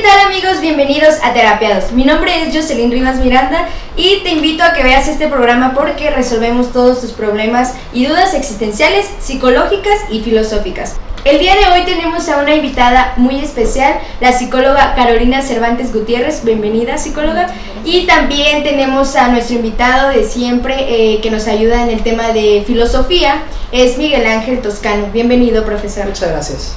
tal amigos? Bienvenidos a Terapiados. Mi nombre es Jocelyn Rivas Miranda y te invito a que veas este programa porque resolvemos todos tus problemas y dudas existenciales, psicológicas y filosóficas. El día de hoy tenemos a una invitada muy especial, la psicóloga Carolina Cervantes Gutiérrez. Bienvenida, psicóloga. Y también tenemos a nuestro invitado de siempre que nos ayuda en el tema de filosofía, es Miguel Ángel Toscano. Bienvenido, profesor. Muchas gracias.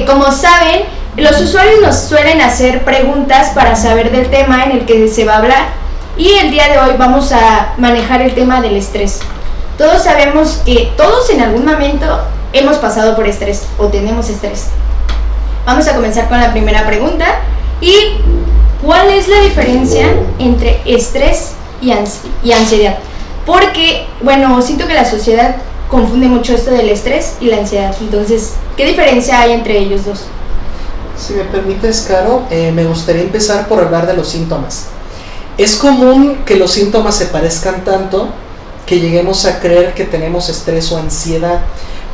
Como saben, los usuarios nos suelen hacer preguntas para saber del tema en el que se va a hablar y el día de hoy vamos a manejar el tema del estrés. Todos sabemos que todos en algún momento hemos pasado por estrés o tenemos estrés. Vamos a comenzar con la primera pregunta. ¿Y cuál es la diferencia entre estrés y ansiedad? Porque, bueno, siento que la sociedad confunde mucho esto del estrés y la ansiedad. Entonces, ¿qué diferencia hay entre ellos dos? Si me permites, Caro, me gustaría empezar por hablar de los síntomas. Es común que los síntomas se parezcan tanto que lleguemos a creer que tenemos estrés o ansiedad,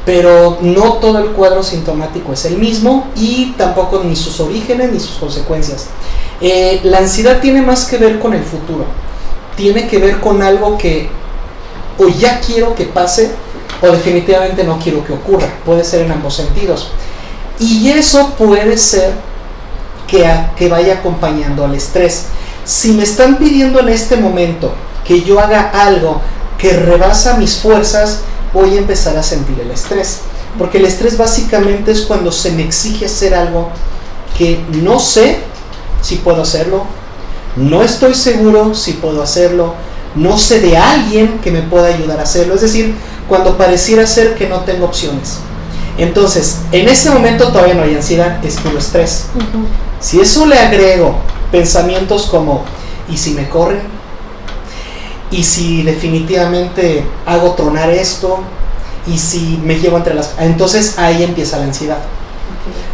pero no todo el cuadro sintomático es el mismo y tampoco ni sus orígenes ni sus consecuencias. La ansiedad tiene más que ver con el futuro, tiene que ver con algo que o ya quiero que pase o definitivamente no quiero que ocurra, puede ser en ambos sentidos. Y eso puede ser que vaya acompañando al estrés. Si me están pidiendo en este momento que yo haga algo que rebasa mis fuerzas, voy a empezar a sentir el estrés. Porque el estrés básicamente es cuando se me exige hacer algo que no sé si puedo hacerlo, no estoy seguro si puedo hacerlo, no sé de alguien que me pueda ayudar a hacerlo. Es decir, cuando pareciera ser que no tengo opciones. Entonces, en ese momento todavía no hay ansiedad, es puro estrés. Si eso le agrego pensamientos como, ¿y si me corren? ¿Y si definitivamente hago tronar esto? ¿Y si me llevo entre las...? Entonces ahí empieza la ansiedad.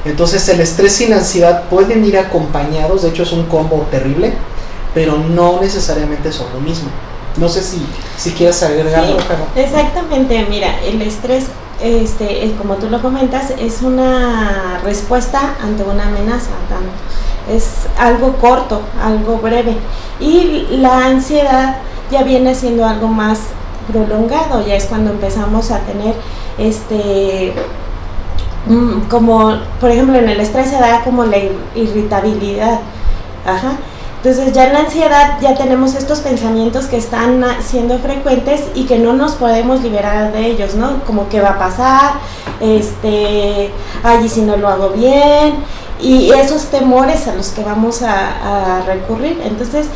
Entonces el estrés y la ansiedad pueden ir acompañados, de hecho es un combo terrible, pero no necesariamente son lo mismo. No sé si quieres agregar algo, Caro. Exactamente, mira, el estrés, como tú lo comentas, es una respuesta ante una amenaza, es algo corto, algo breve, y la ansiedad ya viene siendo algo más prolongado, ya es cuando empezamos a tener como por ejemplo en el estrés se da como la irritabilidad. Entonces ya en la ansiedad ya tenemos estos pensamientos que están siendo frecuentes y que no nos podemos liberar de ellos, ¿no? Como qué va a pasar, ay, y si no lo hago bien, y esos temores a los que vamos a recurrir. Entonces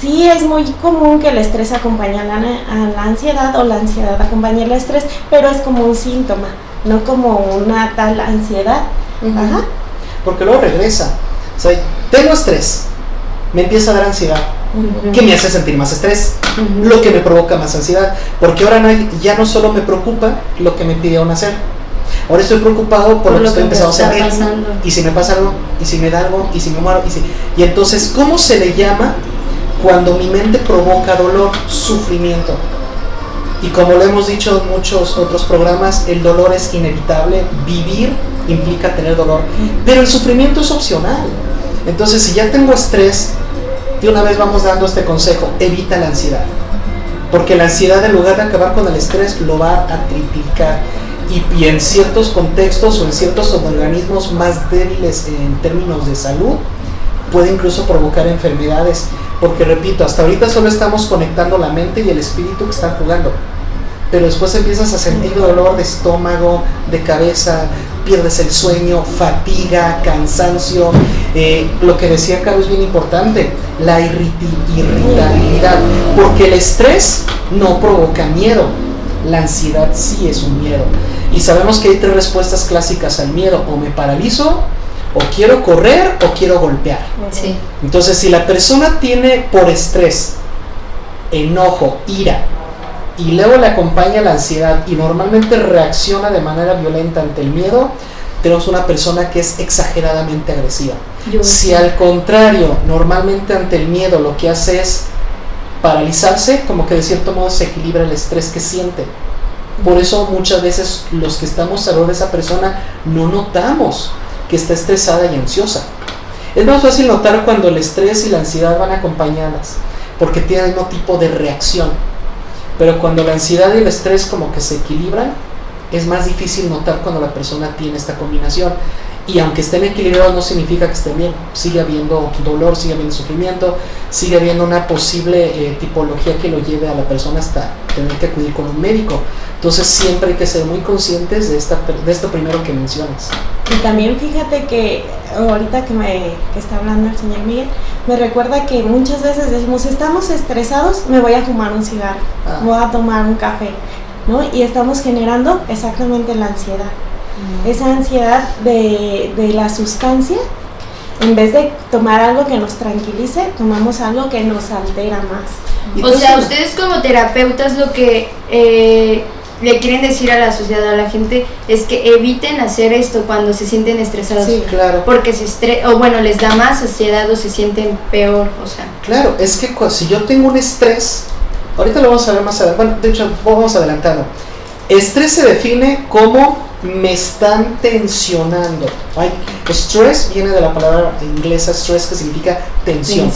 sí es muy común que el estrés acompañe a la ansiedad o la ansiedad acompañe al estrés, pero es como un síntoma, no como una tal ansiedad. Porque luego regresa. O sea, tengo estrés, me empieza a dar ansiedad, que me hace sentir más estrés, lo que me provoca más ansiedad, porque ahora ya no solo me preocupa lo que me pidieron hacer, ahora estoy preocupado por lo que estoy empezando a sentir, y si me pasa algo, y si me da algo, y si me muero, y entonces, ¿cómo se le llama cuando mi mente provoca dolor? Sufrimiento. Y como lo hemos dicho en muchos otros programas, el dolor es inevitable, vivir implica tener dolor, pero el sufrimiento es opcional. Entonces, si ya tengo estrés, de una vez vamos dando este consejo: evita la ansiedad, porque la ansiedad, en lugar de acabar con el estrés, lo va a triplicar, y en ciertos contextos o en ciertos organismos más débiles en términos de salud, puede incluso provocar enfermedades, porque repito, hasta ahorita solo estamos conectando la mente y el espíritu que están jugando, pero después empiezas a sentir dolor de estómago, de cabeza, pierdes el sueño, fatiga, cansancio. Lo que decía Caro es bien importante, la irritabilidad, porque el estrés no provoca miedo, la ansiedad sí es un miedo, y sabemos que hay tres respuestas clásicas al miedo: o me paralizo, o quiero correr, o quiero golpear. Sí. Entonces, si la persona tiene por estrés enojo, ira, y luego le acompaña la ansiedad y normalmente reacciona de manera violenta ante el miedo, tenemos una persona que es exageradamente agresiva. Si al contrario, normalmente ante el miedo lo que hace es paralizarse, como que de cierto modo se equilibra el estrés que siente. Por eso muchas veces los que estamos alrededor de esa persona no notamos que está estresada y ansiosa. Es más fácil notar cuando el estrés y la ansiedad van acompañadas, porque tienen el mismo tipo de reacción. Pero cuando la ansiedad y el estrés como que se equilibran, es más difícil notar cuando la persona tiene esta combinación. Y aunque estén equilibrados no significa que estén bien. Sigue habiendo dolor, sigue habiendo sufrimiento, sigue habiendo una posible tipología que lo lleve a la persona hasta tener que acudir con un médico. Entonces siempre hay que ser muy conscientes de esto primero que mencionas. Y también fíjate que ahorita que está hablando el señor Miguel, me recuerda que muchas veces decimos, estamos estresados, me voy a fumar un cigarro, voy a tomar un café, ¿no? Y estamos generando exactamente la ansiedad. Esa ansiedad de la sustancia, en vez de tomar algo que nos tranquilice, tomamos algo que nos altera más. O sea, ustedes como terapeutas lo que le quieren decir a la sociedad, a la gente, es que eviten hacer esto cuando se sienten estresados. Sí, claro. Porque les da más ansiedad o se sienten peor, o sea. Claro, es que si yo tengo un estrés, ahorita lo vamos a ver más adelante, bueno, de hecho vamos adelantando. Estrés se define como me están tensionando. Stress viene de la palabra inglesa stress, que significa tensión.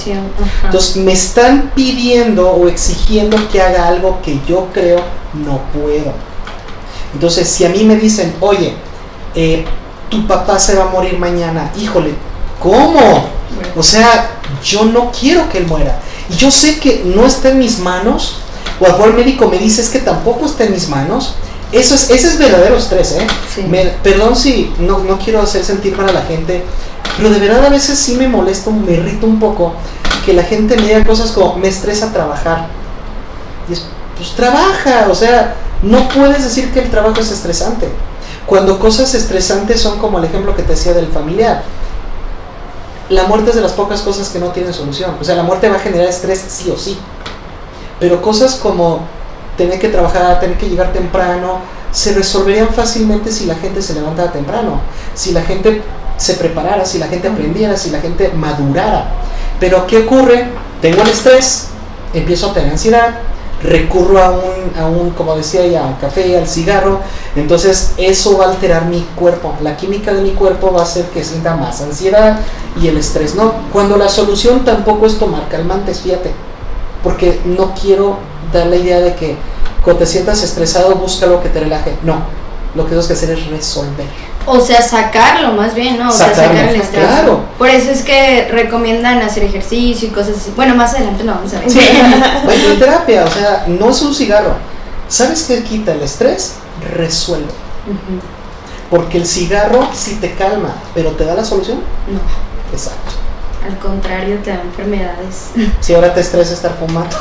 Entonces me están pidiendo o exigiendo que haga algo que yo creo no puedo. Entonces si a mí me dicen, oye, tu papá se va a morir mañana, híjole, ¿cómo? O sea, yo no quiero que él muera. Y yo sé que no está en mis manos, o algún médico me dice es que tampoco está en mis manos. Ese es verdadero estrés, ¿eh? Sí. Perdón si no quiero hacer sentir mal a la gente, pero de verdad a veces sí me molesta, me irrita un poco que la gente me diga cosas como me estresa trabajar. Y pues trabaja, o sea, no puedes decir que el trabajo es estresante. Cuando cosas estresantes son como el ejemplo que te decía del familiar. La muerte es de las pocas cosas que no tienen solución. O sea, la muerte va a generar estrés sí o sí. Pero cosas como tener que trabajar, tener que llegar temprano, se resolverían fácilmente si la gente se levantara temprano, si la gente se preparara, si la gente aprendiera, si la gente madurara. Pero ¿qué ocurre? Tengo el estrés, empiezo a tener ansiedad, recurro a un como decía ya, al café, al cigarro, entonces eso va a alterar mi cuerpo, la química de mi cuerpo va a hacer que sienta más ansiedad y el estrés no. Cuando la solución tampoco es tomar calmantes, fíjate, porque no quiero dar la idea de que cuando te sientas estresado busca algo que te relaje. No, lo que tienes que hacer es resolver. O sea, sacarlo más bien, ¿no? O sea, sacar el estrés. Claro. Por eso es que recomiendan hacer ejercicio y cosas así. Bueno, más adelante lo vamos a ver. Sí. Bueno, en terapia, o sea, no es un cigarro. ¿Sabes qué quita el estrés? Resuelve. Porque el cigarro sí te calma, pero ¿te da la solución? No. Exacto. Al contrario, te da enfermedades. Si ahora te estresa estar fumando.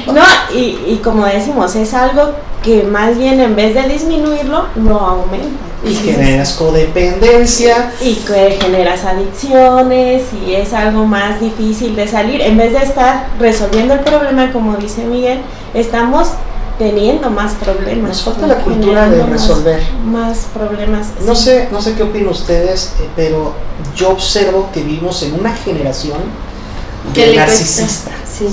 No, y como decimos, es algo que más bien en vez de disminuirlo, lo aumenta. Y generas codependencia. Y que generas adicciones y es algo más difícil de salir. En vez de estar resolviendo el problema, como dice Miguel, estamos teniendo más problemas. Nos falta la cultura de resolver. Más problemas. No sé qué opinan ustedes, pero yo observo que vivimos en una generación de narcisista. Sí.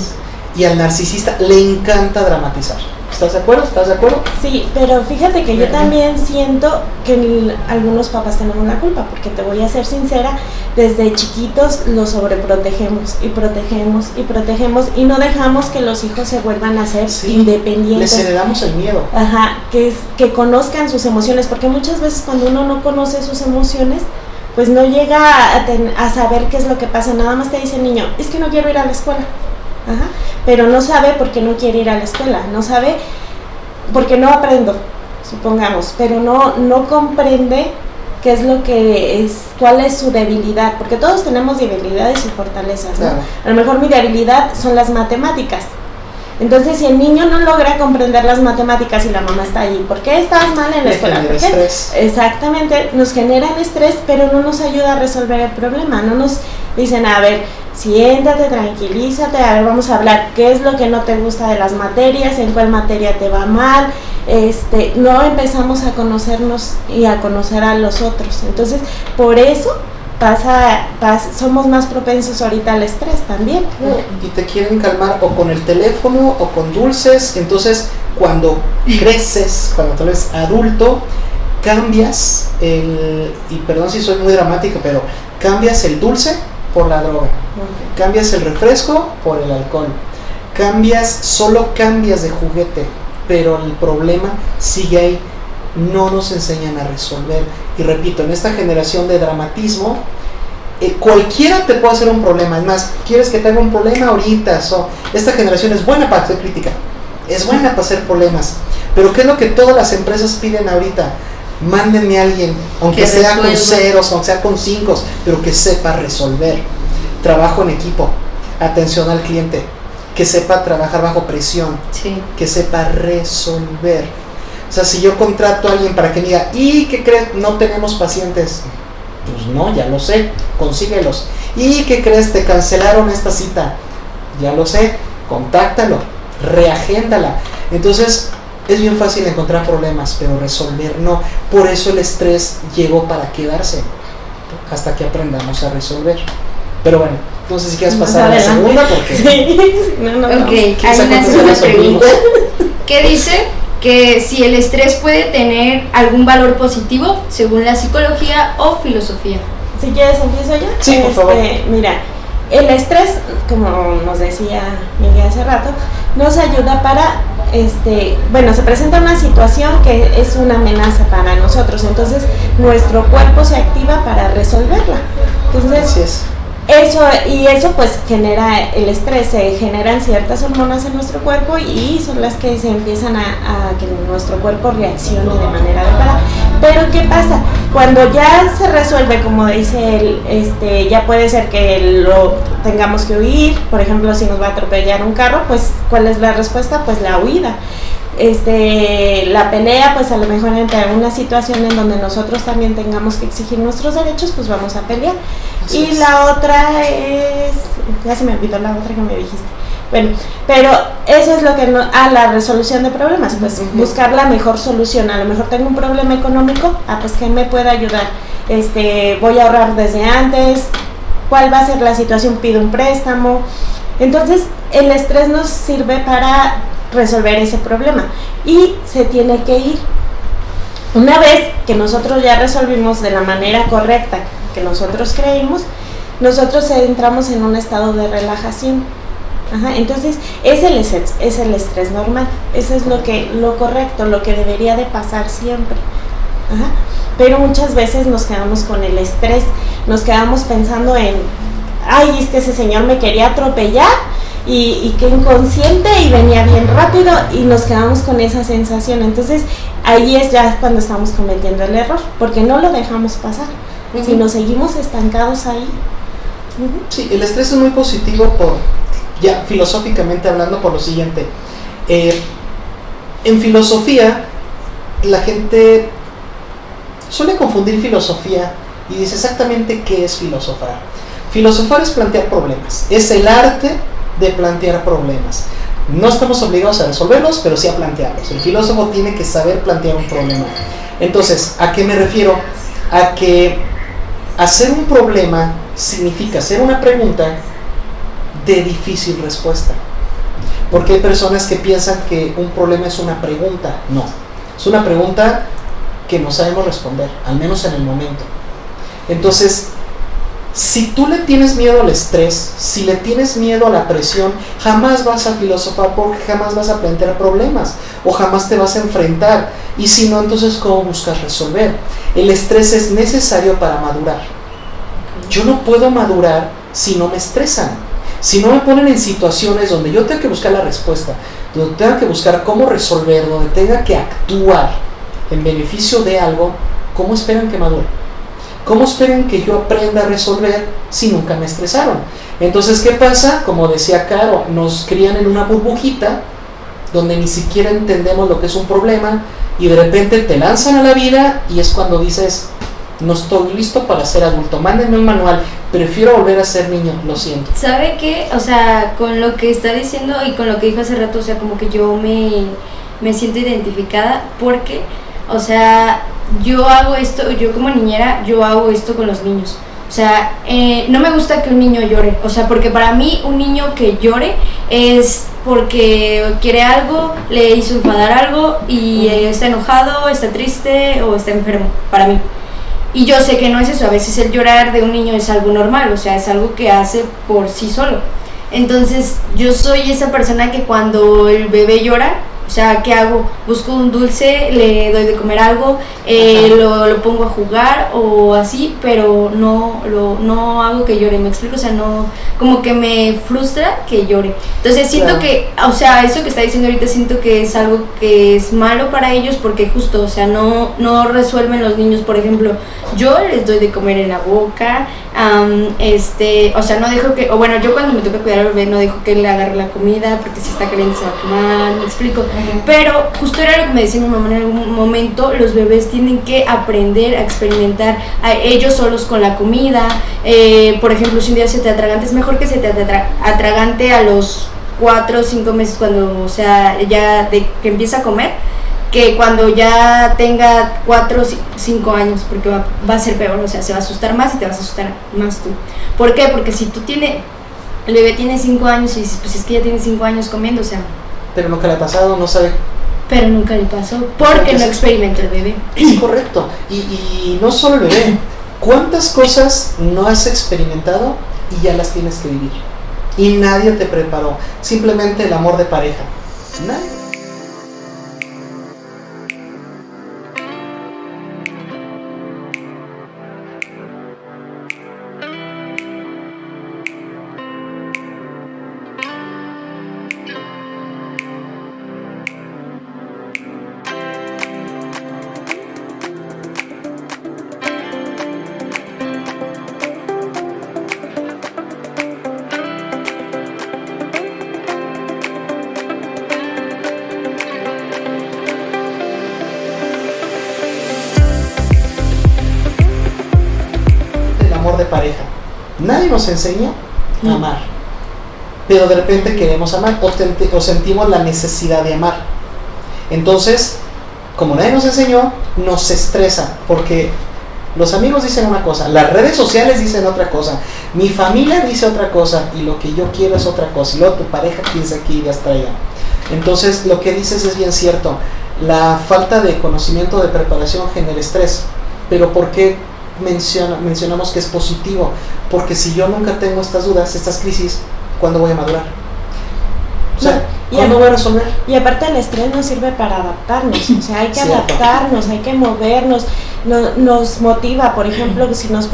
Y al narcisista le encanta dramatizar. ¿Estás de acuerdo? ¿Estás de acuerdo? Sí, pero fíjate que yo también siento que algunos papás tenemos la culpa, porque te voy a ser sincera, desde chiquitos los sobreprotegemos y protegemos y protegemos y no dejamos que los hijos se vuelvan a ser independientes. Les heredamos el miedo. Ajá, que conozcan sus emociones, porque muchas veces cuando uno no conoce sus emociones, pues no llega a saber qué es lo que pasa, nada más te dice el niño, es que no quiero ir a la escuela. Ajá, pero no sabe por qué no quiere ir a la escuela, no sabe porque no aprendo, supongamos, pero no comprende qué es lo que es, cuál es su debilidad, porque todos tenemos debilidades y fortalezas, ¿no? Claro. A lo mejor mi debilidad son las matemáticas. Entonces, si el niño no logra comprender las matemáticas y la mamá está ahí, ¿por qué estás mal en la escuela? ¿Por qué? Estrés. Exactamente, nos generan estrés, pero no nos ayuda a resolver el problema, no nos dicen, a ver, siéntate, tranquilízate, a ver, vamos a hablar, ¿qué es lo que no te gusta de las materias? ¿En cuál materia te va mal? No empezamos a conocernos y a conocer a los otros, entonces, por eso somos más propensos ahorita al estrés también. Y te quieren calmar o con el teléfono o con dulces. Entonces cuando creces, cuando tú eres adulto, cambias y perdón si soy muy dramático, pero Cambias el dulce por la droga, cambias el refresco por el alcohol, solo cambias de juguete, pero el problema sigue ahí. No nos enseñan a resolver. Y repito, en esta generación de dramatismo, cualquiera te puede hacer un problema. Es más, ¿quieres que tenga un problema ahorita? Esta generación es buena para hacer crítica, es buena para hacer problemas. Pero ¿qué es lo que todas las empresas piden ahorita? Mándenme a alguien, aunque sea con ceros, aunque sea con 5, pero que sepa resolver. Trabajo en equipo, atención al cliente, que sepa trabajar bajo presión, que sepa resolver. O sea, si yo contrato a alguien para que me diga, ¿y qué crees? No tenemos pacientes. Pues no, ya lo sé, consíguelos. ¿Y qué crees? Te cancelaron esta cita. Ya lo sé, contáctalo, reagéndala. Entonces, es bien fácil encontrar problemas, pero resolver no. Por eso el estrés llegó para quedarse, hasta que aprendamos a resolver. Pero bueno, entonces si quieres pasar a la segunda, porque... Sí, Ok, ahí nace una pregunta. ¿Qué dice? Que si el estrés puede tener algún valor positivo según la psicología o filosofía. Si quieres, empiezo yo. Sí, por favor. Mira, el estrés, como nos decía Miguel hace rato, nos ayuda para, se presenta una situación que es una amenaza para nosotros, entonces nuestro cuerpo se activa para resolverla. Entonces, así es. Eso pues genera el estrés, se generan ciertas hormonas en nuestro cuerpo y son las que se empiezan a que nuestro cuerpo reaccione de manera adecuada. Pero ¿qué pasa? Cuando ya se resuelve, como dice él, ya puede ser que lo tengamos que huir. Por ejemplo, si nos va a atropellar un carro, pues ¿cuál es la respuesta? Pues la huida. La pelea, pues a lo mejor entre una situación en donde nosotros también tengamos que exigir nuestros derechos, pues vamos a pelear. Así es. La otra es, ya se me olvidó la otra que me dijiste. Bueno, pero eso es lo que la resolución de problemas, pues buscar la mejor solución. A lo mejor tengo un problema económico, pues ¿qué me puede ayudar? Voy a ahorrar desde antes. ¿Cuál va a ser la situación? Pido un préstamo. Entonces, el estrés nos sirve para resolver ese problema y se tiene que ir. Una vez que nosotros ya resolvimos de la manera correcta que nosotros creímos, nosotros entramos en un estado de relajación. Entonces es el estrés normal, eso es lo correcto, lo que debería de pasar siempre. Pero muchas veces nos quedamos con el estrés, nos quedamos pensando en, ay, es que ese señor me quería atropellar y que inconsciente y venía bien rápido, y nos quedamos con esa sensación. Entonces ahí es ya cuando estamos cometiendo el error, porque no lo dejamos pasar, si nos seguimos estancados ahí. Sí, el estrés es muy positivo ya filosóficamente hablando, por lo siguiente. En filosofía la gente suele confundir filosofía y dice exactamente qué es filosofar. Filosofar es plantear problemas, es el arte de plantear problemas. No estamos obligados a resolverlos, pero sí a plantearlos. El filósofo tiene que saber plantear un problema. Entonces, ¿a qué me refiero? A que hacer un problema significa hacer una pregunta de difícil respuesta. Porque hay personas que piensan que un problema es una pregunta. No, es una pregunta que no sabemos responder, al menos en el momento. Entonces, si tú le tienes miedo al estrés, si le tienes miedo a la presión, jamás vas a filosofar, porque jamás vas a plantear problemas o jamás te vas a enfrentar. Y si no, entonces ¿cómo buscas resolver? El estrés es necesario para madurar. Yo no puedo madurar si no me estresan, si no me ponen en situaciones donde yo tengo que buscar la respuesta, donde tenga que buscar cómo resolver, donde tenga que actuar en beneficio de algo. ¿Cómo esperan que madure? ¿Cómo esperan que yo aprenda a resolver si nunca me estresaron? Entonces, ¿qué pasa? Como decía Caro, nos crían en una burbujita donde ni siquiera entendemos lo que es un problema, y de repente te lanzan a la vida y es cuando dices, no estoy listo para ser adulto, mándenme un manual, prefiero volver a ser niño, lo siento. ¿Sabe qué? O sea, con lo que está diciendo y con lo que dijo hace rato, o sea, como que yo me siento identificada, porque, o sea, yo hago esto, yo como niñera, yo hago esto con los niños. O sea, no me gusta que un niño llore, o sea, porque para mí un niño que llore es porque quiere algo, le hizo enfadar algo y está enojado, está triste o está enfermo, para mí. Y yo sé que no es eso, a veces el llorar de un niño es algo normal, o sea, es algo que hace por sí solo. Entonces yo soy esa persona que cuando el bebé llora, o sea, ¿qué hago? Busco un dulce, le doy de comer algo, lo pongo a jugar o así, pero no hago que llore, ¿me explico? O sea, no, como que me frustra que llore. Entonces siento que, o sea, eso que está diciendo ahorita siento que es algo que es malo para ellos porque justo, o sea, no resuelven los niños. Por ejemplo, yo les doy de comer en la boca, o sea, no dejo que, o bueno, yo cuando me toca cuidar al bebé no dejo que él le agarre la comida porque si está caliente se va a quemar, ¿me explico? Pero justo era lo que me decía mi mamá en algún momento, los bebés tienen que aprender a experimentar a ellos solos con la comida. Por ejemplo, si un día se te atraganta, es mejor que se te atragante a los 4 o 5 meses cuando, o sea, ya de que empieza a comer, que cuando ya tenga 4 o 5 años, porque va a ser peor, o sea, se va a asustar más y te vas a asustar más tú. ¿Por qué? Porque si el bebé tiene 5 años y dices, pues es que ya tiene 5 años comiendo, o sea... Pero nunca le ha pasado, no sabe. Pero nunca le pasó, porque no experimentó el bebé. Es correcto, y no solo el bebé, ¿cuántas cosas no has experimentado y ya las tienes que vivir? Y nadie te preparó, simplemente el amor de pareja. Nadie. De pareja. Nadie nos enseña a amar, pero de repente queremos amar o sentimos la necesidad de amar. Entonces, como nadie nos enseñó, nos estresa porque los amigos dicen una cosa, las redes sociales dicen otra cosa, mi familia dice otra cosa y lo que yo quiero es otra cosa, y luego tu pareja piensa aquí y hasta allá. Entonces, lo que dices es bien cierto, la falta de conocimiento, de preparación genera estrés. Pero ¿por qué mencionamos que es positivo? Porque si yo nunca tengo estas dudas, estas crisis, ¿cuándo voy a madurar? O sea, ¿cuándo voy a resolver? Y aparte el estrés nos sirve para adaptarnos, o sea, hay que adaptarnos, hay que movernos, nos motiva. Por ejemplo, si nos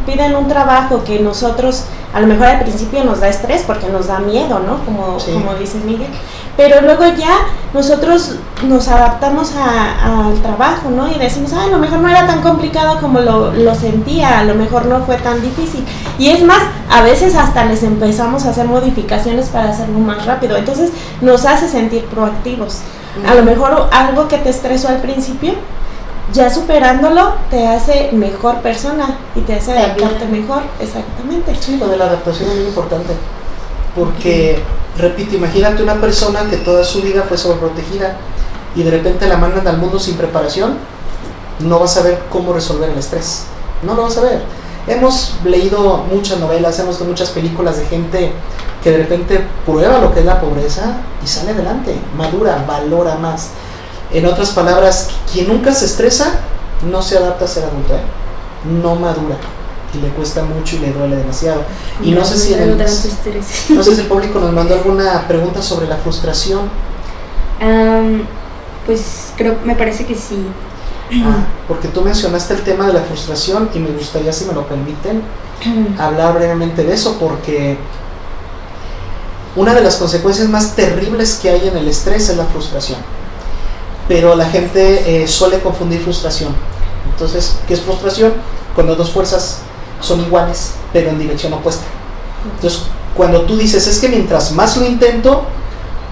piden un trabajo que nosotros, a lo mejor al principio nos da estrés porque nos da miedo, ¿no? Como dice Miguel, pero luego ya nosotros nos adaptamos al trabajo, ¿no? Y decimos, a lo mejor no era tan complicado como lo sentía, a lo mejor no fue tan difícil. Y es más, a veces hasta les empezamos a hacer modificaciones para hacerlo más rápido. Entonces nos hace sentir proactivos. A lo mejor algo que te estresó al principio, ya superándolo te hace mejor persona y te hace adaptarte mejor. Exactamente. Sí, lo de la adaptación es muy importante porque, repito, imagínate una persona que toda su vida fue sobreprotegida y de repente la mandan al mundo sin preparación, no va a saber cómo resolver el estrés, no lo va a saber. Hemos leído muchas novelas, hemos visto muchas películas de gente que de repente prueba lo que es la pobreza y sale adelante, madura, valora más. En otras palabras, quien nunca se estresa no se adapta a ser adulto, no madura y le cuesta mucho y le duele demasiado. Y no sé si el público nos mandó alguna pregunta sobre la frustración. Pues me parece que sí. Porque tú mencionaste el tema de la frustración y me gustaría, si me lo permiten, hablar brevemente de eso, porque una de las consecuencias más terribles que hay en el estrés es la frustración, pero la gente suele confundir frustración. Entonces, ¿qué es frustración? Cuando dos fuerzas son iguales pero en dirección opuesta. Entonces, cuando tú dices, es que mientras más lo intento,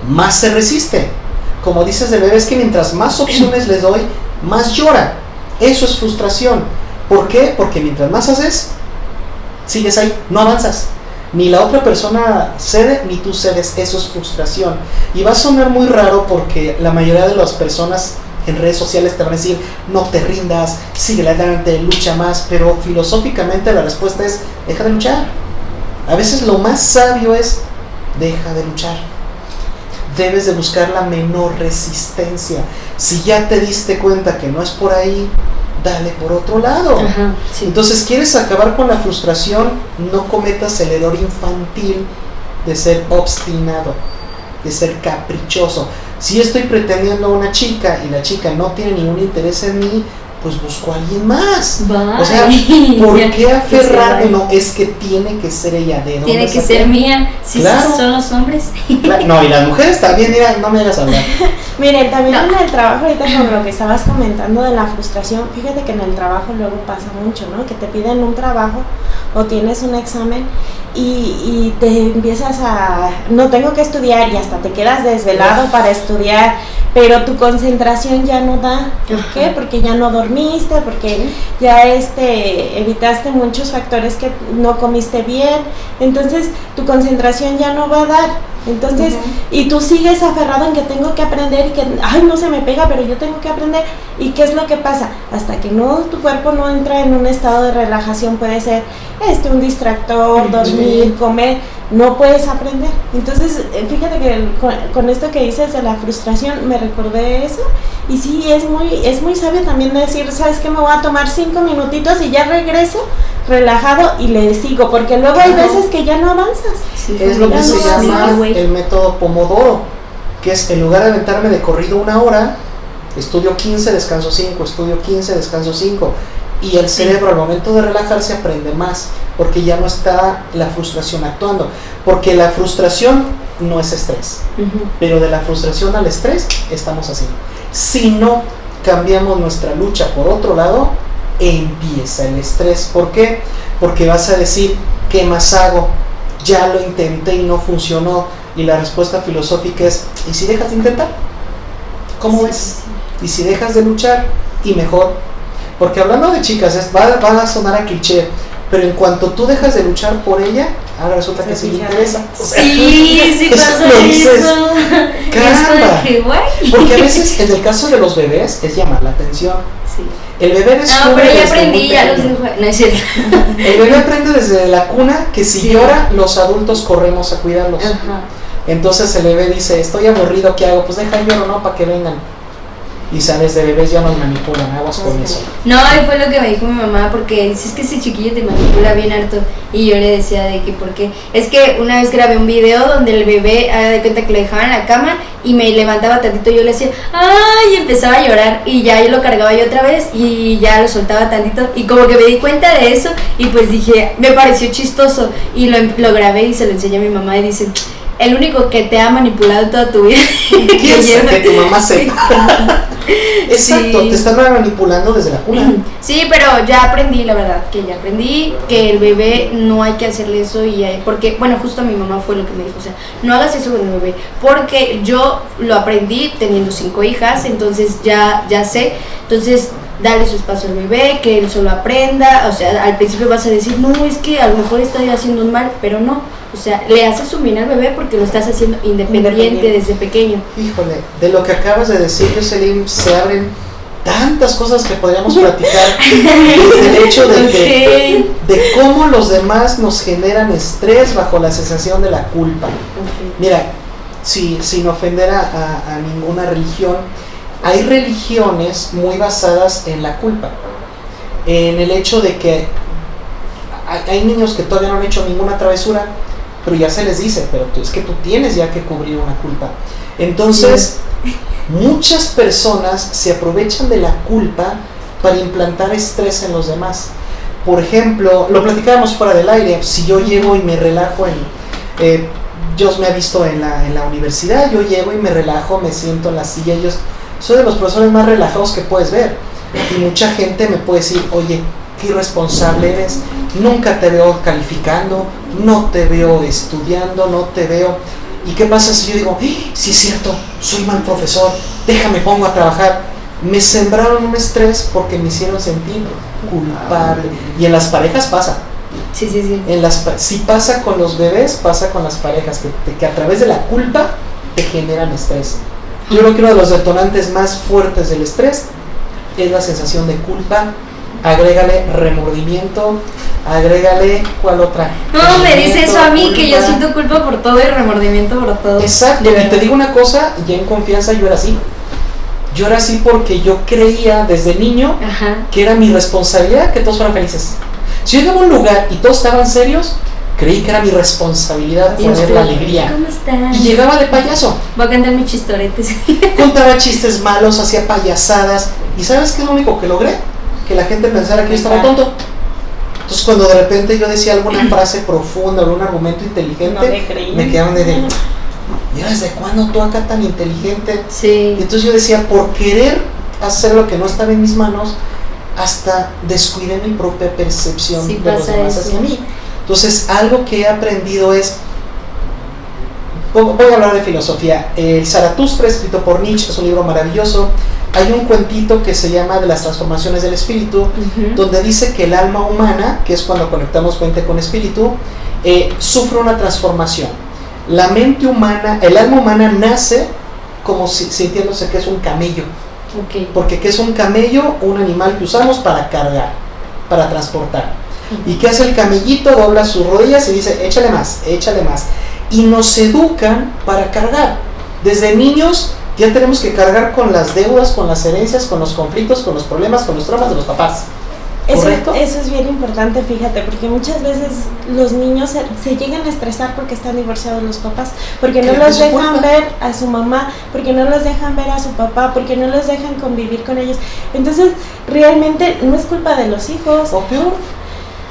más se resiste. Como dices del bebé, es que mientras más opciones les doy, más llora. Eso es frustración. ¿Por qué? Porque mientras más haces, sigues ahí, no avanzas. Ni la otra persona cede, ni tú cedes. Eso es frustración. Y va a sonar muy raro porque la mayoría de las personas en redes sociales te van a decir, no te rindas, sigue adelante, lucha más. Pero filosóficamente la respuesta es, deja de luchar. A veces lo más sabio es, deja de luchar. Debes de buscar la menor resistencia. Si ya te diste cuenta que no es por ahí, dale por otro lado. Ajá, sí. Entonces, ¿quieres acabar con la frustración? No cometas el error infantil de ser obstinado, de ser caprichoso. Si estoy pretendiendo a una chica y la chica no tiene ningún interés en mí, pues busco a alguien más. Bye. O sea, ¿por qué aferrarme? No, es que tiene que ser ella. ¿De dónde Tiene que sacó? ser mía. Sí, Claro. sí, son los hombres. No, y las mujeres también, mira, no me hagas hablar. Miren, también en el trabajo, ahorita con lo que estabas comentando de la frustración, fíjate que en el trabajo luego pasa mucho, ¿no? Que te piden un trabajo o tienes un examen y te empiezas a, no tengo que estudiar, y hasta te quedas desvelado para estudiar, pero tu concentración ya no da. ¿Por qué? Porque ya no dormiste, porque ya evitaste muchos factores, que no comiste bien, entonces tu concentración ya no va a dar. Entonces, y tú sigues aferrado en que tengo que aprender y que, ay, no se me pega, pero yo tengo que aprender. ¿Y qué es lo que pasa? Hasta que tu cuerpo no entra en un estado de relajación, puede ser un distractor, dormir, comer, no puedes aprender. Entonces, fíjate que con esto que dices de la frustración, me recordé eso. Y sí, es muy sabio también decir, ¿sabes qué? Me voy a tomar 5 minutitos y ya regreso relajado y le sigo, porque luego hay veces que ya no avanzas. Sí, Es lo que se llama güey. el método Pomodoro, que es, en lugar de aventarme de corrido 1 hora, estudio 15, descanso 5, estudio 15, descanso 5. Y el cerebro al momento de relajarse aprende más, porque ya no está la frustración actuando. Porque la frustración no es estrés, pero de la frustración al estrés estamos así. Si no cambiamos nuestra lucha por otro lado, empieza el estrés. ¿Por qué? Porque vas a decir, ¿qué más hago? Ya lo intenté y no funcionó. Y la respuesta filosófica es, ¿y si dejas de intentar? ¿Cómo ves? ¿Y si dejas de luchar? Y mejor. Porque hablando de chicas, va a sonar a cliché, pero en cuanto tú dejas de luchar por ella, ahora resulta que sí le interesa. O sea, Sí pasa lo dices, eso. caramba. Qué guay. Porque a veces, en el caso de los bebés, es llamar la atención. Sí. El bebé descubre No, pero ya desde aprendí, muy ya los pequeño. dejo. No es cierto. El bebé aprende desde la cuna que si Sí. llora, los adultos corremos a cuidarlos. Ajá. Entonces el bebé dice, estoy aburrido, ¿qué hago? Pues deja el lloro, ¿no? Para que vengan. Y sabes, de bebés ya nos manipulan, aguas con eso. No, y fue lo que me dijo mi mamá, porque dice, es que ese chiquillo te manipula bien harto. Y yo le decía de que, ¿por qué? Es que una vez grabé un video donde el bebé, haga de cuenta que lo dejaba en la cama y me levantaba tantito, yo le decía, ¡ay! Y empezaba a llorar, y ya yo lo cargaba yo otra vez y ya lo soltaba tantito. Y como que me di cuenta de eso, y pues dije, me pareció chistoso. Y lo grabé y se lo enseñé a mi mamá y dice, el único que te ha manipulado toda tu vida. Piensa que tu mamá sepa. Exacto, Sí. te están manipulando desde la cuna. Sí, pero ya aprendí, la verdad, que ya aprendí que el bebé no hay que hacerle eso porque, bueno, justo mi mamá fue lo que me dijo, o sea, no hagas eso con el bebé, porque yo lo aprendí teniendo 5 hijas, entonces ya sé, entonces dale su espacio al bebé, que él solo aprenda, o sea, al principio vas a decir, no, es que a lo mejor estoy haciendo un mal, pero no, o sea, le haces un bien al bebé porque lo estás haciendo independiente desde pequeño. Híjole, de lo que acabas de decir, Jocelyn, se abren tantas cosas que podríamos platicar. Desde el hecho de cómo los demás nos generan estrés bajo la sensación de la culpa. Mira, sin ofender a ninguna religión, hay religiones muy basadas en la culpa, en el hecho de que hay niños que todavía no han hecho ninguna travesura, pero ya se les dice, pero es que tú tienes ya que cubrir una culpa. Entonces, muchas personas se aprovechan de la culpa para implantar estrés en los demás. Por ejemplo, lo platicábamos fuera del aire, si yo llego y me relajo Dios me ha visto en la universidad, yo llego y me relajo, me siento en la silla, yo soy de los profesores más relajados que puedes ver, y mucha gente me puede decir, oye, qué irresponsable eres, nunca te veo calificando, no te veo estudiando, no te veo. ¿Y qué pasa si yo digo, sí es cierto, soy mal profesor, déjame, pongo a trabajar? Me sembraron un estrés porque me hicieron sentir culpable. Y en las parejas pasa. Sí. Si pasa con los bebés, pasa con las parejas, que a través de la culpa te generan estrés. Yo creo que uno de los detonantes más fuertes del estrés es la sensación de culpa. Agrégale remordimiento, agrégale, ¿cuál otra? No, me dice eso a mí, culpa. que yo siento culpa por todo y remordimiento por todo. Exacto, y te digo una cosa, ya en confianza yo era así. Yo era así porque yo creía desde niño que era mi responsabilidad que todos fueran felices. Si yo llegaba a un lugar y todos estaban serios, creí que era mi responsabilidad poner la alegría. ¿Cómo estás? Y llegaba de payaso. Voy a cantar mis chistoretes. Contaba chistes malos, hacía payasadas. ¿Y sabes qué es lo único que logré? Que la gente pensara que yo estaba tonto. Entonces cuando de repente yo decía alguna frase profunda o un argumento inteligente, me quedaban de ¿y desde cuándo tú acá tan inteligente? Sí. Y entonces yo decía, por querer hacer lo que no estaba en mis manos, hasta descuidé mi propia percepción de los demás hacia mí. Entonces algo que he aprendido es, voy a hablar de filosofía. El Zaratustra, escrito por Nietzsche, es un libro maravilloso. Hay un cuentito que se llama De las transformaciones del espíritu, donde dice que el alma humana, que es cuando conectamos mente con espíritu, sufre una transformación. La mente humana, el alma humana nace como sintiéndose que es un camello. Porque ¿qué es un camello? Un animal que usamos para cargar, para transportar. ¿Y qué hace el camellito? Dobla sus rodillas y dice, échale más, échale más. Y nos educan para cargar. Desde niños ya tenemos que cargar con las deudas, con las herencias, con los conflictos, con los problemas, con los traumas de los papás. ¿Correcto? Eso es bien importante, fíjate, porque muchas veces los niños se llegan a estresar porque están divorciados los papás, porque no los dejan ver a su mamá, porque no los dejan ver a su papá, porque no los dejan convivir con ellos. Entonces, realmente no es culpa de los hijos. O peor,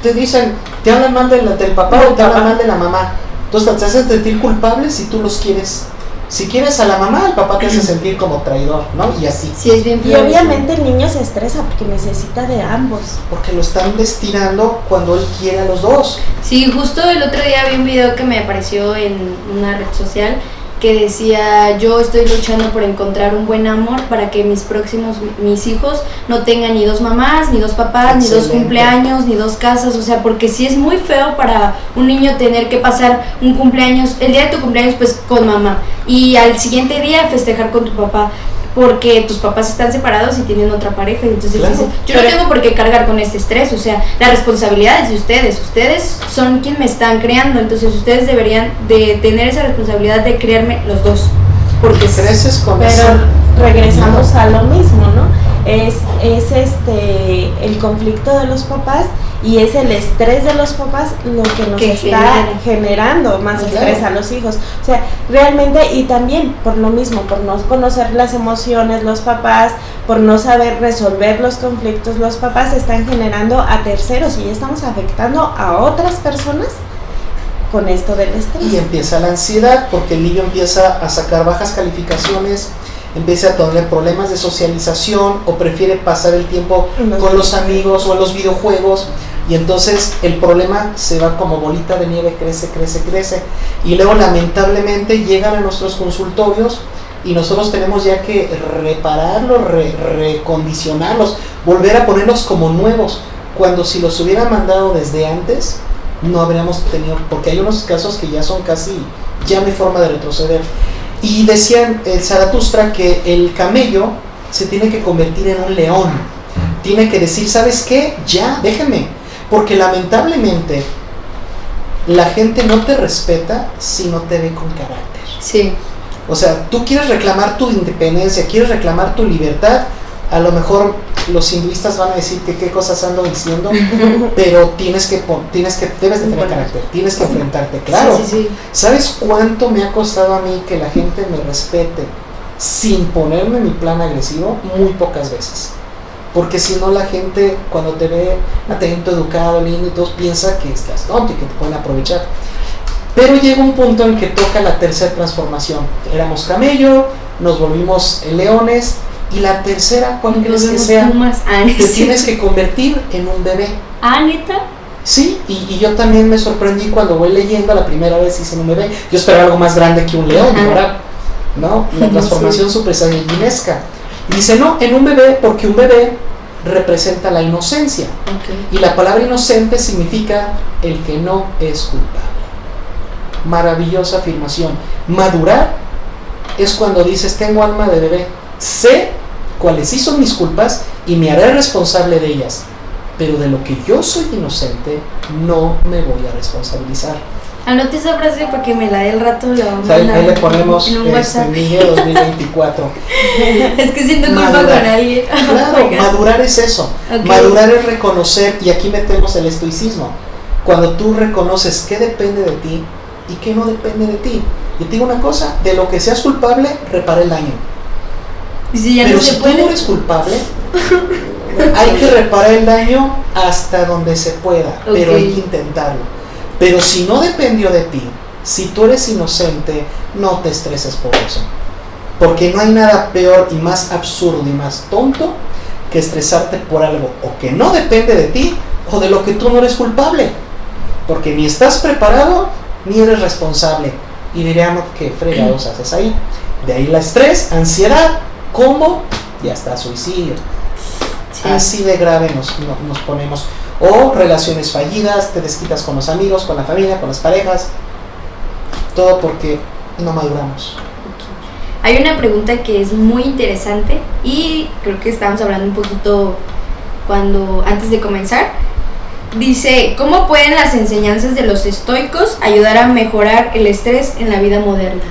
te dicen, te hablan mal del papá o te hablan mal de la mamá. Entonces te hacen sentir culpable si tú los quieres. Si quieres a la mamá, el papá te hace sentir como traidor, ¿no? Y así. Sí, es bien. Y obviamente el niño se estresa porque necesita de ambos. Porque lo están destinando cuando él quiere a los dos. Sí, justo el otro día vi un video que me apareció en una red social que decía, yo estoy luchando por encontrar un buen amor para que mis hijos no tengan ni dos mamás, ni dos papás, ni dos cumpleaños, ni dos casas, o sea, porque sí es muy feo para un niño tener que pasar un cumpleaños, el día de tu cumpleaños pues con mamá, y al siguiente día festejar con tu papá, porque tus papás están separados y tienen otra pareja, y entonces dices, yo no tengo por qué cargar con este estrés, o sea, la responsabilidad es de ustedes son quienes me están creando, entonces ustedes deberían de tener esa responsabilidad de criarme los dos, porque creces con eso. Pero regresamos a lo mismo, ¿no? Es el conflicto de los papás y es el estrés de los papás lo que nos está generando más estrés a los hijos. O sea, realmente, y también por lo mismo, por no conocer las emociones los papás, por no saber resolver los conflictos los papás, están generando a terceros y ya estamos afectando a otras personas con esto del estrés. Y empieza la ansiedad porque el niño empieza a sacar bajas calificaciones, empieza a tener problemas de socialización o prefiere pasar el tiempo con los amigos o en los videojuegos, y entonces el problema se va como bolita de nieve, crece y luego lamentablemente llegan a nuestros consultorios y nosotros tenemos ya que repararlos, recondicionarlos, volver a ponerlos como nuevos, cuando si los hubieran mandado desde antes no habríamos tenido, porque hay unos casos que ya son casi, ya no hay forma de retroceder. Y decían el Zaratustra que el camello se tiene que convertir en un león. Tiene que decir, ¿sabes qué? Ya, déjame. Porque lamentablemente la gente no te respeta si no te ve con carácter. Sí. O sea, tú quieres reclamar tu independencia, quieres reclamar tu libertad. A lo mejor los hinduistas van a decir que qué cosas ando diciendo, pero debes de tener carácter, tienes que enfrentarte, claro. Sí. ¿Sabes cuánto me ha costado a mí que la gente me respete sin ponerme mi plan agresivo? Muy pocas veces. Porque si no, la gente cuando te ve atento, educado, lindo y todo, piensa que estás tonto y que te pueden aprovechar. Pero llega un punto en que toca la tercera transformación. Éramos camello, nos volvimos leones. Y la tercera, ¿cuál crees que sea? Te tienes que convertir en un bebé. ¿Ah, neta? Sí, y yo también me sorprendí cuando voy leyendo la primera vez hice un bebé. Yo esperaba algo más grande que un león, ahora, ¿no? La transformación super saiyajinnesca. Y dice, no, en un bebé, porque un bebé representa la inocencia. Y la palabra inocente significa el que no es culpable. Maravillosa afirmación. Madurar es cuando dices, tengo alma de bebé. Sé cuáles sí son mis culpas y me haré responsable de ellas, pero de lo que yo soy inocente no me voy a responsabilizar. Anote esa frase para que me la dé el rato. O sea, ahí le ponemos en un WhatsApp. Miguel 2024. Es que siento culpa con alguien. Claro, madurar es eso. Okay. Madurar es reconocer, y aquí metemos el estoicismo. Cuando tú reconoces qué depende de ti y qué no depende de ti. Y te digo una cosa, de lo que seas culpable, repara el daño. ¿Y si ya pero no se si puede? tú no eres culpable, hay que reparar el daño hasta donde se pueda, pero hay que intentarlo. Pero si no dependió de ti, si tú eres inocente, no te estreses por eso. Porque no hay nada peor y más absurdo y más tonto que estresarte por algo o que no depende de ti o de lo que tú no eres culpable. Porque ni estás preparado ni eres responsable. Y diríamos que fregados haces ahí. De ahí el estrés, ansiedad, combo, y hasta suicidio. Sí. Así de grave nos ponemos. O relaciones fallidas, te desquitas con los amigos, con la familia, con las parejas. Todo porque no maduramos. Hay una pregunta que es muy interesante y creo que estábamos hablando un poquito antes de comenzar. Dice, ¿cómo pueden las enseñanzas de los estoicos ayudar a mejorar el estrés en la vida moderna?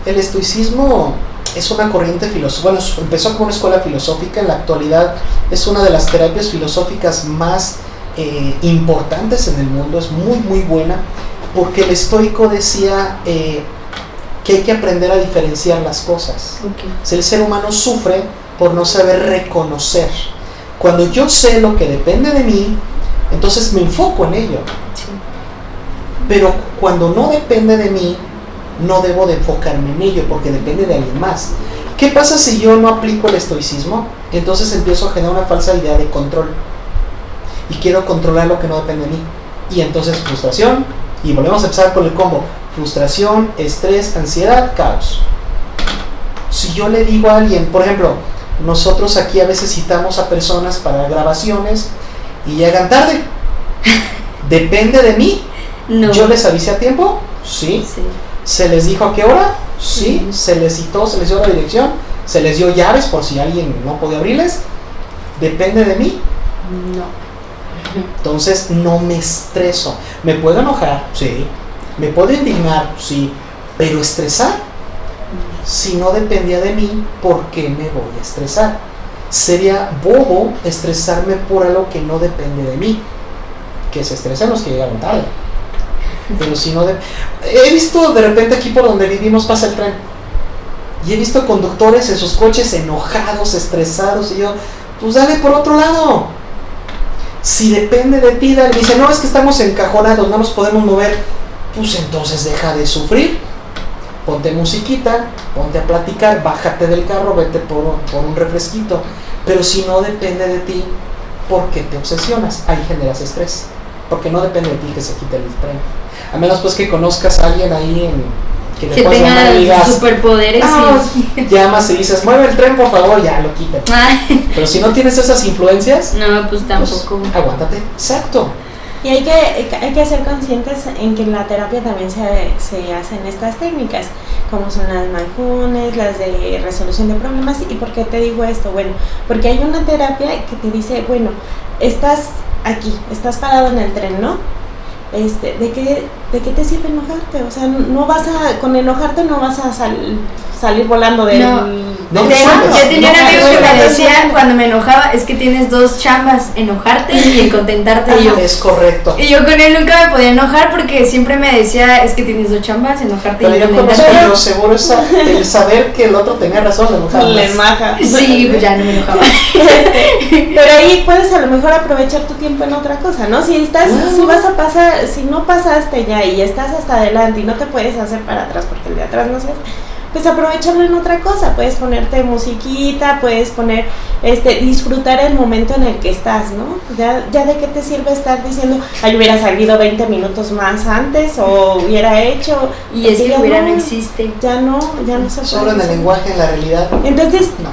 El estoicismo es una corriente filosófica. Bueno, empezó como una escuela filosófica. En la actualidad es una de las terapias filosóficas más importantes en el mundo. Es muy muy buena porque el estoico decía que hay que aprender a diferenciar las cosas. Si el ser humano sufre por no saber reconocer. Cuando yo sé lo que depende de mí, entonces me enfoco en ello. Pero cuando no depende de mí, no debo de enfocarme en ello porque depende de alguien más. ¿Qué pasa si yo no aplico el estoicismo? Entonces empiezo a generar una falsa idea de control y quiero controlar lo que no depende de mí, y entonces frustración, y volvemos a empezar con el combo: frustración, estrés, ansiedad, caos. Si yo le digo a alguien, por ejemplo, nosotros aquí a veces citamos a personas para grabaciones y llegan tarde. ¿Depende de mí? No. ¿Yo les avisé a tiempo? Sí. ¿Se les dijo a qué hora? Sí. ¿Se les citó? ¿Se les dio la dirección? ¿Se les dio llaves por si alguien no podía abrirles? ¿Depende de mí? No. Entonces no me estreso. ¿Me puedo enojar? Sí. ¿Me puedo indignar? Sí. ¿Pero estresar? Si no dependía de mí, ¿por qué me voy a estresar? Sería bobo estresarme por algo que no depende de mí. Que se estresan los que llegaron tarde. Pero si no he visto de repente aquí por donde vivimos pasa el tren y he visto conductores en sus coches enojados, estresados, y yo, pues dale por otro lado. Si depende de ti, dale. Dice, no, es que estamos encajonados, no nos podemos mover. Pues entonces deja de sufrir, ponte musiquita, ponte a platicar, bájate del carro, vete por un refresquito. Pero si no depende de ti, ¿por qué te obsesionas? Ahí generas estrés, porque no depende de ti que se quite el tren. A menos pues que conozcas a alguien ahí que tenga superpoderes. Llamas y dices, mueve el tren por favor, ya lo quitan. Pero si no tienes esas influencias, no, pues tampoco. Pues, aguántate. Exacto. Y hay que ser conscientes en que en la terapia también se hacen estas técnicas, como son las mindfulness, las de resolución de problemas. ¿Y por qué te digo esto? Bueno, porque hay una terapia que te dice, bueno, estás aquí, estás parado en el tren, ¿no? ¿De qué te sirve enojarte? O sea, con enojarte no vas a salir volando del... Yo tenía un amigo que me decía cuando me enojaba, es que tienes dos chambas, enojarte y el contentarte. Y yo, es correcto. Y yo con él nunca me podía enojar porque siempre me decía, es que tienes dos chambas, enojarte y contentarte. Pero seguro el saber que el otro tenía razón, le enojaba. Le maja. Sí, pues ya no me enojaba. Pero ahí puedes a lo mejor aprovechar tu tiempo en otra cosa, ¿no? Si no pasaste ya y estás hasta adelante y no te puedes hacer para atrás porque el de atrás no se hace, pues aprovecharlo en otra cosa. Puedes ponerte musiquita, puedes poner, disfrutar el momento en el que estás, ¿no? Ya de qué te sirve estar diciendo, ay, hubiera salido 20 minutos más antes o hubiera hecho. Y ese que hubiera no existe. Ya no se puede. Solo en el lenguaje, en la realidad. Entonces, no.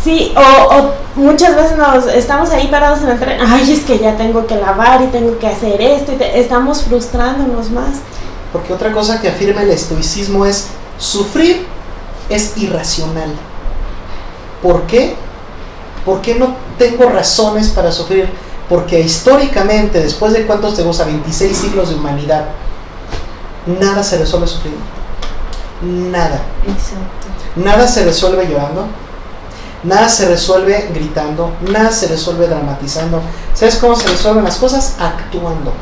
Sí, o muchas veces estamos ahí parados en el tren, ay, es que ya tengo que lavar y tengo que hacer esto, estamos frustrándonos más. Porque otra cosa que afirma el estoicismo es, sufrir es irracional. ¿Por qué? Porque no tengo razones para sufrir. Porque históricamente, después de cuántos te gusta, 26 siglos de humanidad, nada se resuelve sufriendo. Nada. Exacto. Nada se resuelve llorando. Nada se resuelve gritando. Nada se resuelve dramatizando. ¿Sabes cómo se resuelven las cosas? Actuando.